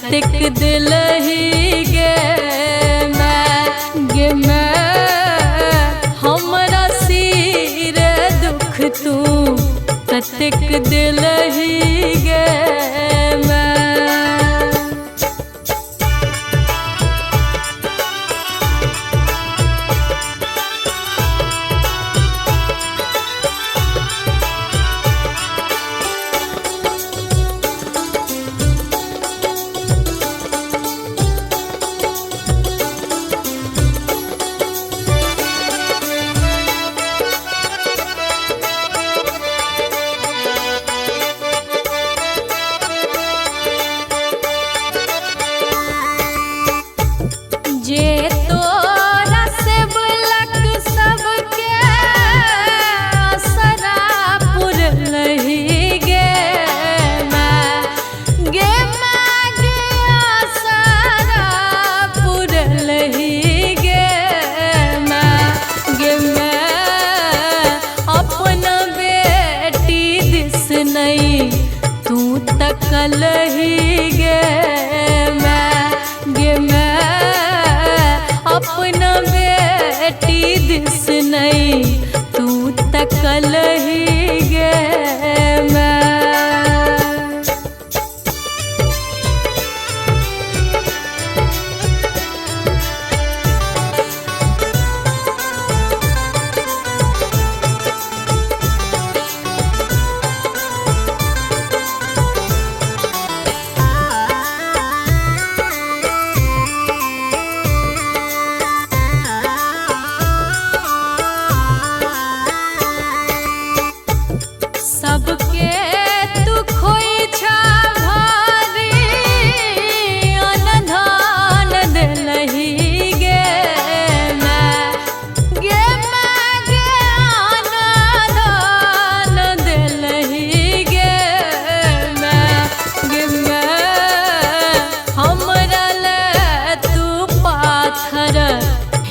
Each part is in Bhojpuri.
कतिक दिल ही गे मैं हमरा सिर दुख तू कतिक दिल ही गे तकल ही गे मैं अपना बेटी दिस नहीं तू तकल ही गे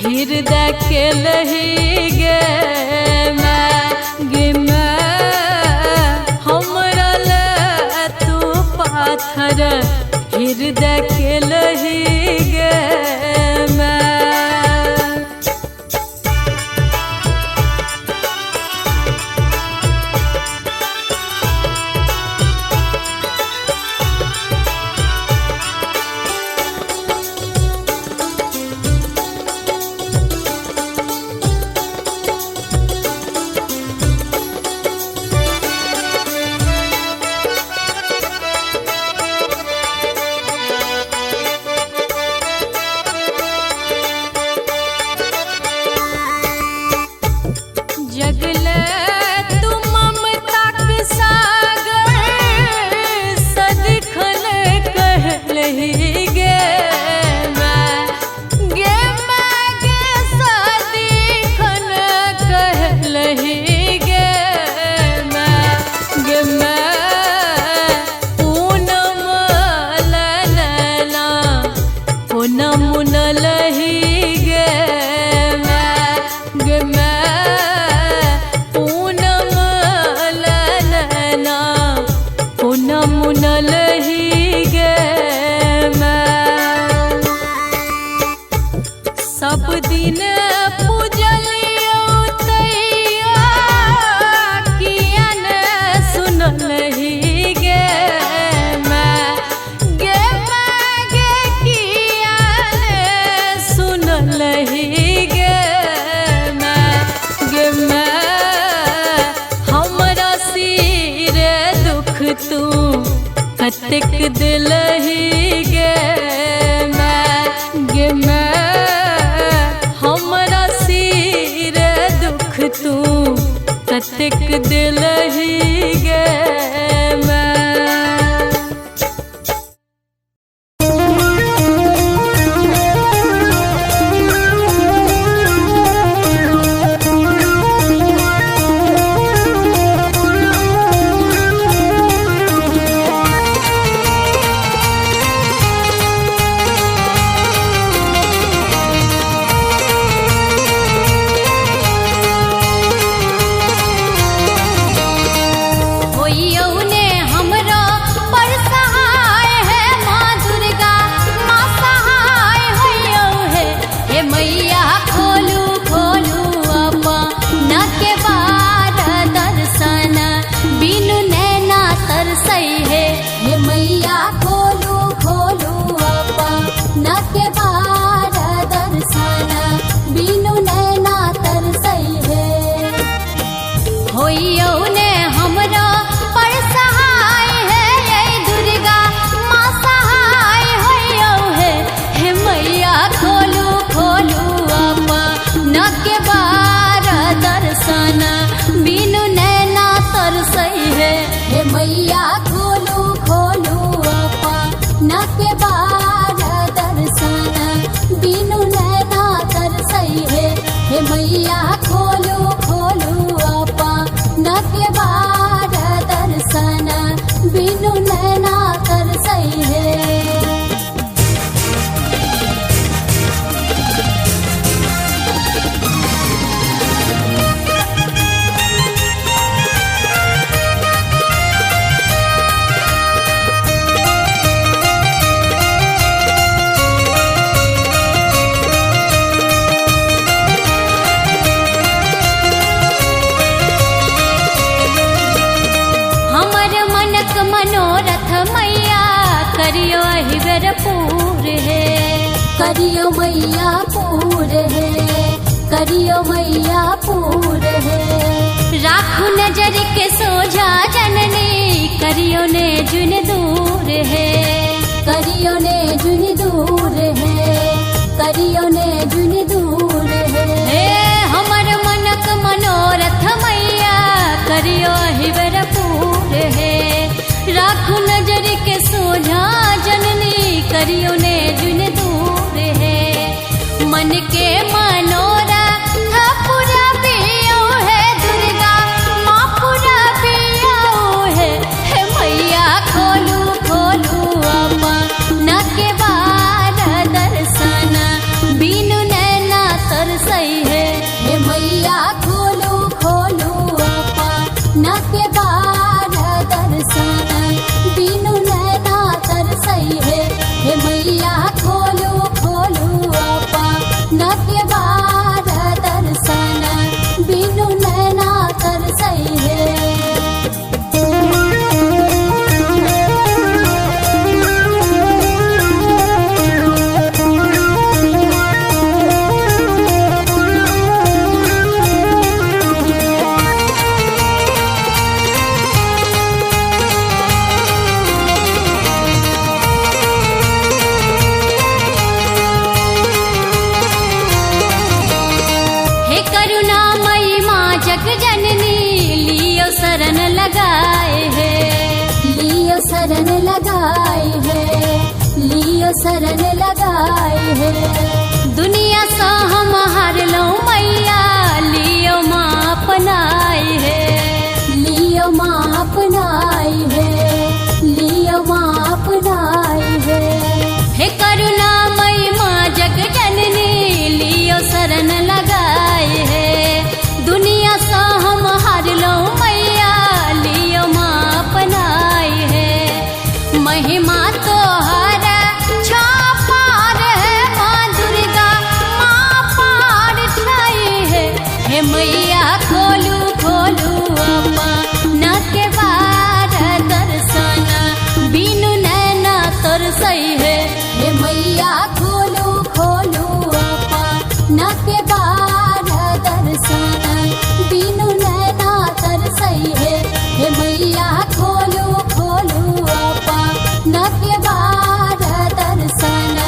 हृदय के लही गे मैं हमरा ले तू पाथर हृदय के लही गे सब दिन पूजलियो तैया किया न सुनल ही गे किया न सुनल ही गे हमरा सिर दुख तू कतिक दिल ही गे मैं हमरा सिर दुख तू कतिक दिल ही गे yo होइयो ने हमरा पर सहाय है, ये दुर्गा माँ सहाय होइयो है। हे मैया खोलू खोलू अपन के बार दर्शन, बिनु नैना तरसई है। हे मैया खोलू खोलू अपन के बार दर्शन, बिनु नैना तरसई है। हे मैया खोलू खोलू अपन के बार दर्शन, बिनु नैना तरसई है। मनोरथ मैया करियो हिबर पूर है, करियो मैया पूर है, करियो मैया पूर है। राखू नजर के सोझा जननी, करियो ने जुन दूर है, करियो ने जुन दूर है, करियो ने जुन दूर है। हमर मनक मनोरथ मैया करियो हिबर पूर है। राखू नजर के सोझा जननी, करियो ने जुन दूर है। मन के मनोरथ पूरा पियो है, दुर्गा माँ पूरा पियो है। हे मैया खोलू खोलू अपन के बार दर्शन, बिनु नैना तरसई है। हे मैया खोलू खोलू अपन के बार दर्शन, बिनु नैना तरसई है। हे मैया खोलू खोलू अपन के बार दर्शन, बिनु नैना तरसई है। शरण लगाए है, लियो शरण लगाए है, लियो शरण लगाए है। दुनिया सा हम हार लो मैया, लियो माँ अपनाए है, लियो माँ अपनाए है, लियो माँ अपनाए है। हे करुणामयी माँ जग जननी, लियो शरण लगाए है। दुनिया सा हम हार लो मैया, लियो माँ अपनाई है। महिमा तो हर छापार है, माँ दुर्गा माँ पार छाई है। हे मैया खोलू खोलू अपन के बार दर्शन, बिनु नैना तरसई है। हे मैया खोलू खोलू अपन के बार दर्शन, बिनु नैना तरसई है। हे मैया खोलू खोलू अपन के बार दर्शन,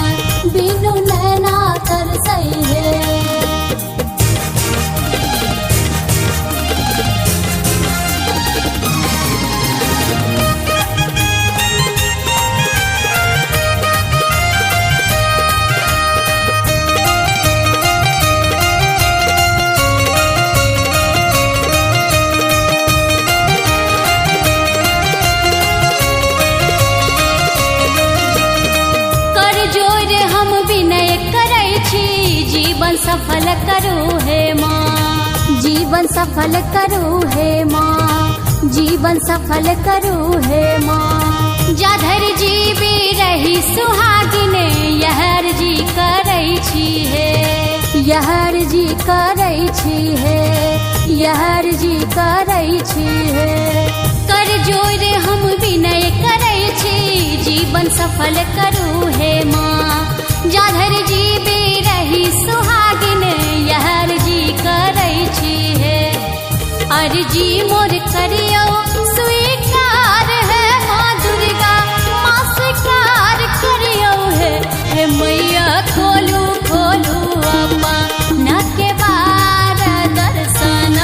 बिनु नैना तरसई है। जीवन सफल करो हे माँ, जीवन सफल करो हे माँ, जीवन सफल करो हे माँ। जाधर जी भी रही सुहागिने, यहर जी करै छी है, यहर जी करै छी है, यहर जी करै छी है। कर जोर हम विनय करै छी, जीवन सफल करो हे माँ। जाधर जी भी रही सुहागिन, यहर जी करै छी है। अर्जी मोर करियो स्वीकार है माँ दुर्गा, माँ स्वीकार करियो है। हे मैया खोलू खोलू अपना के बार दर्शन,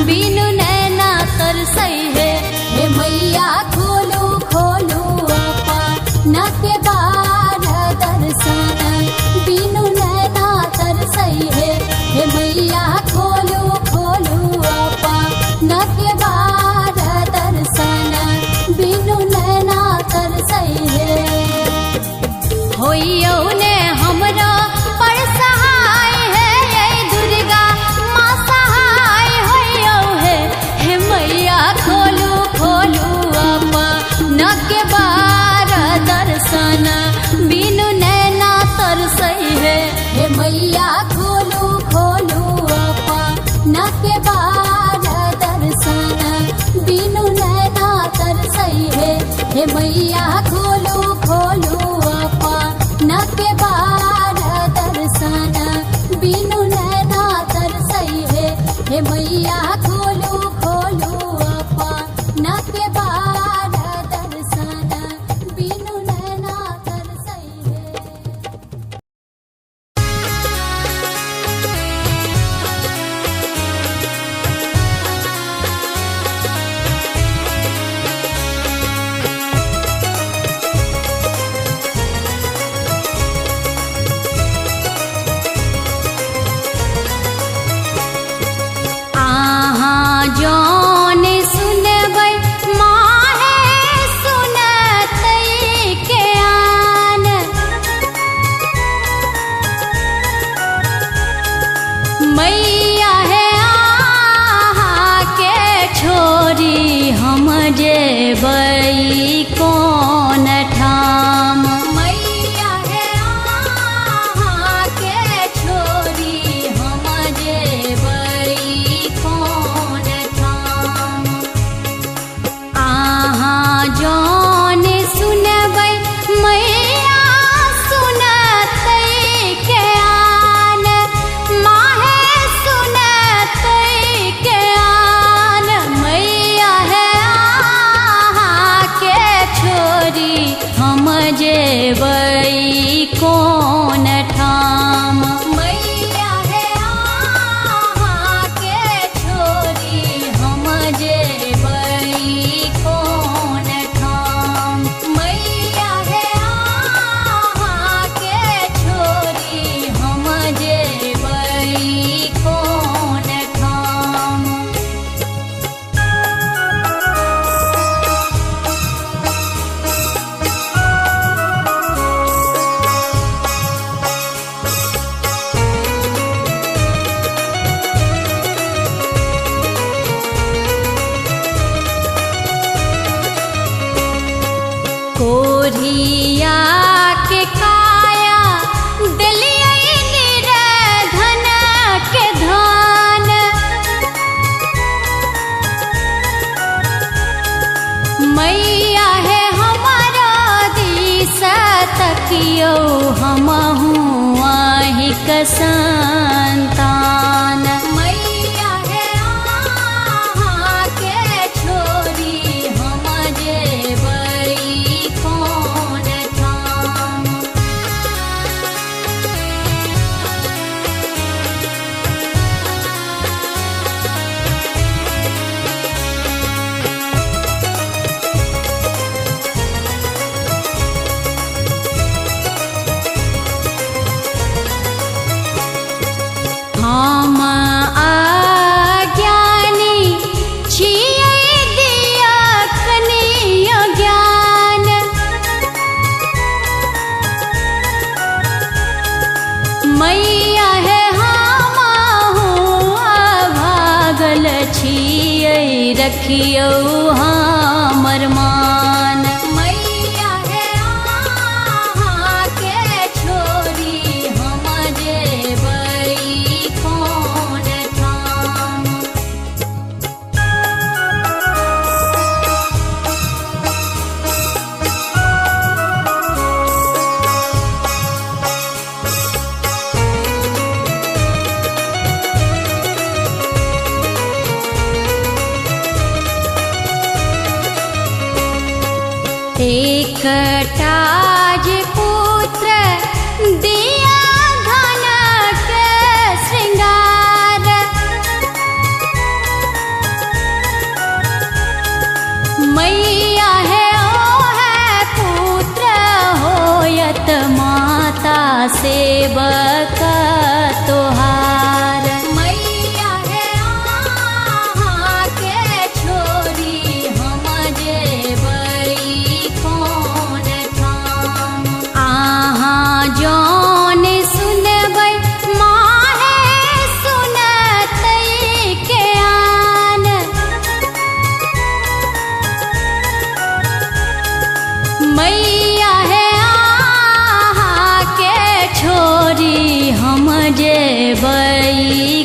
बिनु नैना तरसई है। हे मैया खोलू खोलू अपना के बार दर्शन, बिनु नैना तरसई है। हे मैया खोलू खोलू अपना के बार दर्शन, बिनु नैना तरसई है। होइयो ने हमरा पर सहाय है, ये दुर्गा माँ सहाय होइयो है। हे मैया खोलू खोलू अपना के बार दर्शन, बिनु नैना तरसई है। हे मैया खोलू खोलू अपना के बार दर्शन, बिनु नैना तरसई है। हे मैया खोलू खोलू अपना के बार दर्शन, बिनु नैना तरसई है। हे मैया खोलू खोलू अपना के बार दर्शन, बिनु नैना तरसई है। आहाँ जौन सुनबै माहे सुनतै के आन, मैया है आहाँ के छोरी हम जेबै कौन ठाम। मैया है आहाँ के छोरी हम जेबै कौन ठाम। आहाँ जौन सुनबै मैया सुनतै के आन, माहे सुनतै के आन। मैया है आहाँ के छोरी हम जेबै कौन ठाम। मैया है आहाँ के छोरी हम जेबै कौन ठाम। मैया है आहाँ के छोरी हम जेबै कौन ठाम। कोरिया के काया दिलियै निरधन के धान, मैया है हमारा दिस तकियो हमहू आहि क संतान। मैया है आहाँ के छोरी हम जेबै कौन ठाम। हम अज्ञानी छियै दिया कनिय ज्ञान, मैया है हमहू अभागल छियै रखियौ हमर मान। मैया है आहाँ के छोरी हम जेबै कौन ठाम। एकटाज पुत्र दिया धन के श्रृंगार। मैया है ओ है पुत्र होयत माता सेवक तोहार। मैया है आहा के छोरी हम जेबई कौन ठाम। आहा जौन सुनबै माहे सुनतै के आन। मैया है आहा के छोरी हम जेबई